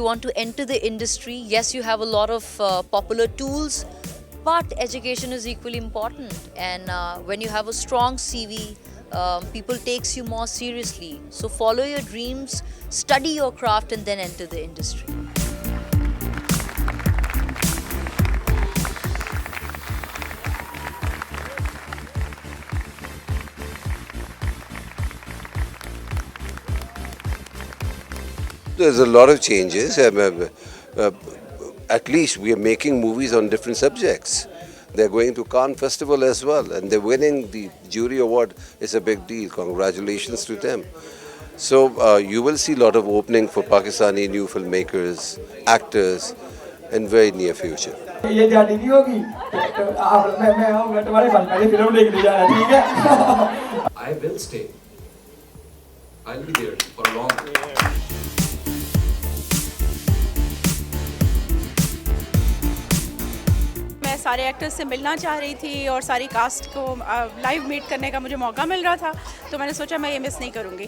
you want to enter the industry, yes, you have a lot of popular tools, but education is equally important. And when you have a strong CV, people takes you more seriously. So follow your dreams, study your craft, and then enter the industry. There's a lot of changes. At least we are making movies on different subjects. They're going to Cannes Festival as well, and they're winning the jury award. It's a big deal. Congratulations to them. So you will see a lot of opening for Pakistani new filmmakers, actors, in very near future. ये जाती नहीं होगी तो आप मैं आऊँगा तुम्हारे घर पहले फिल्म देखने जाना ठीक है I will stay. I'll be there for a long time. मैं सारे एक्टर्स से मिलना चाह रही थी और सारी कास्ट को लाइव मीट करने का मुझे मौका मिल रहा था, तो मैंने सोचा मैं ये मिस नहीं करूँगी।